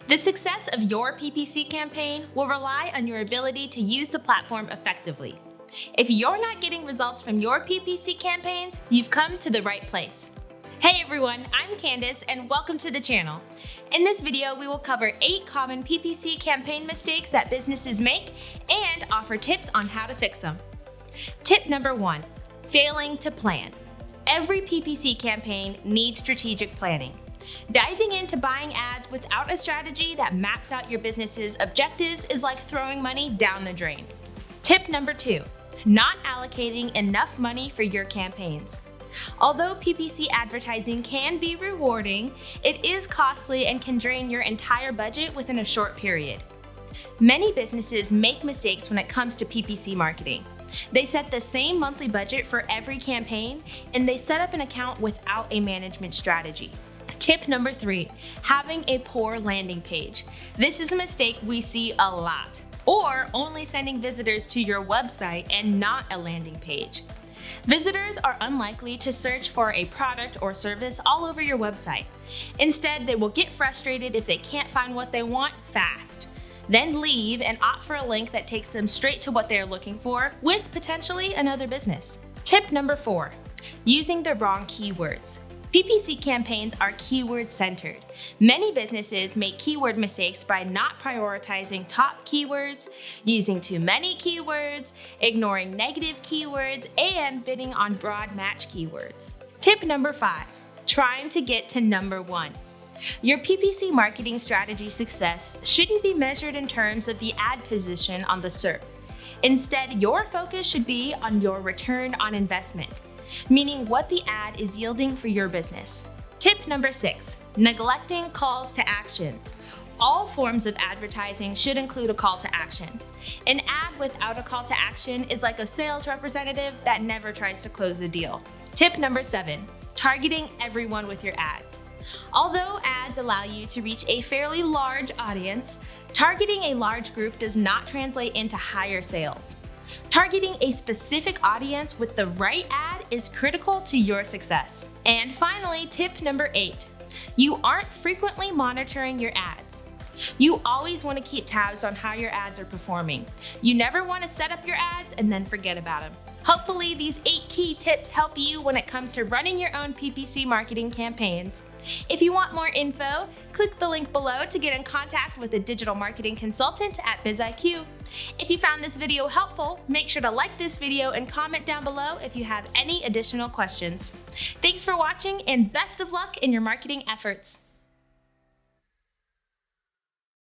The success of your PPC campaign will rely on your ability to use the platform effectively. If you're not getting results from your PPC campaigns, you've come to the right place. Hey everyone, I'm Candace and welcome to the channel. In this video, we will cover 8 common PPC campaign mistakes that businesses make and offer tips on how to fix them. Tip number 1, failing to plan. Every PPC campaign needs strategic planning. Diving into buying ads without a strategy that maps out your business's objectives is like throwing money down the drain. Tip number 2, not allocating enough money for your campaigns. Although PPC advertising can be rewarding, it is costly and can drain your entire budget within a short period. Many businesses make mistakes when it comes to PPC marketing. They set the same monthly budget for every campaign, and they set up an account without a management strategy. Tip number 3, having a poor landing page. This is a mistake we see a lot. Or only sending visitors to your website and not a landing page. Visitors are unlikely to search for a product or service all over your website. Instead, they will get frustrated if they can't find what they want fast. Then leave and opt for a link that takes them straight to what they're looking for with potentially another business. Tip number 4, using the wrong keywords. PPC campaigns are keyword centered. Many businesses make keyword mistakes by not prioritizing top keywords, using too many keywords, ignoring negative keywords, and bidding on broad match keywords. Tip number 5, trying to get to number 1. Your PPC marketing strategy success shouldn't be measured in terms of the ad position on the SERP. Instead, your focus should be on your return on investment, meaning what the ad is yielding for your business. Tip number 6, neglecting calls to actions. All forms of advertising should include a call to action. An ad without a call to action is like a sales representative that never tries to close the deal. Tip number 7, targeting everyone with your ads. Although ads allow you to reach a fairly large audience, targeting a large group does not translate into higher sales. Targeting a specific audience with the right ad is critical to your success. And finally, tip number 8, you aren't frequently monitoring your ads. You always want to keep tabs on how your ads are performing. You never want to set up your ads and then forget about them. Hopefully, these 8 key tips help you when it comes to running your own PPC marketing campaigns. If you want more info, click the link below to get in contact with a digital marketing consultant at BizIQ. If you found this video helpful, make sure to like this video and comment down below if you have any additional questions. Thanks for watching and best of luck in your marketing efforts.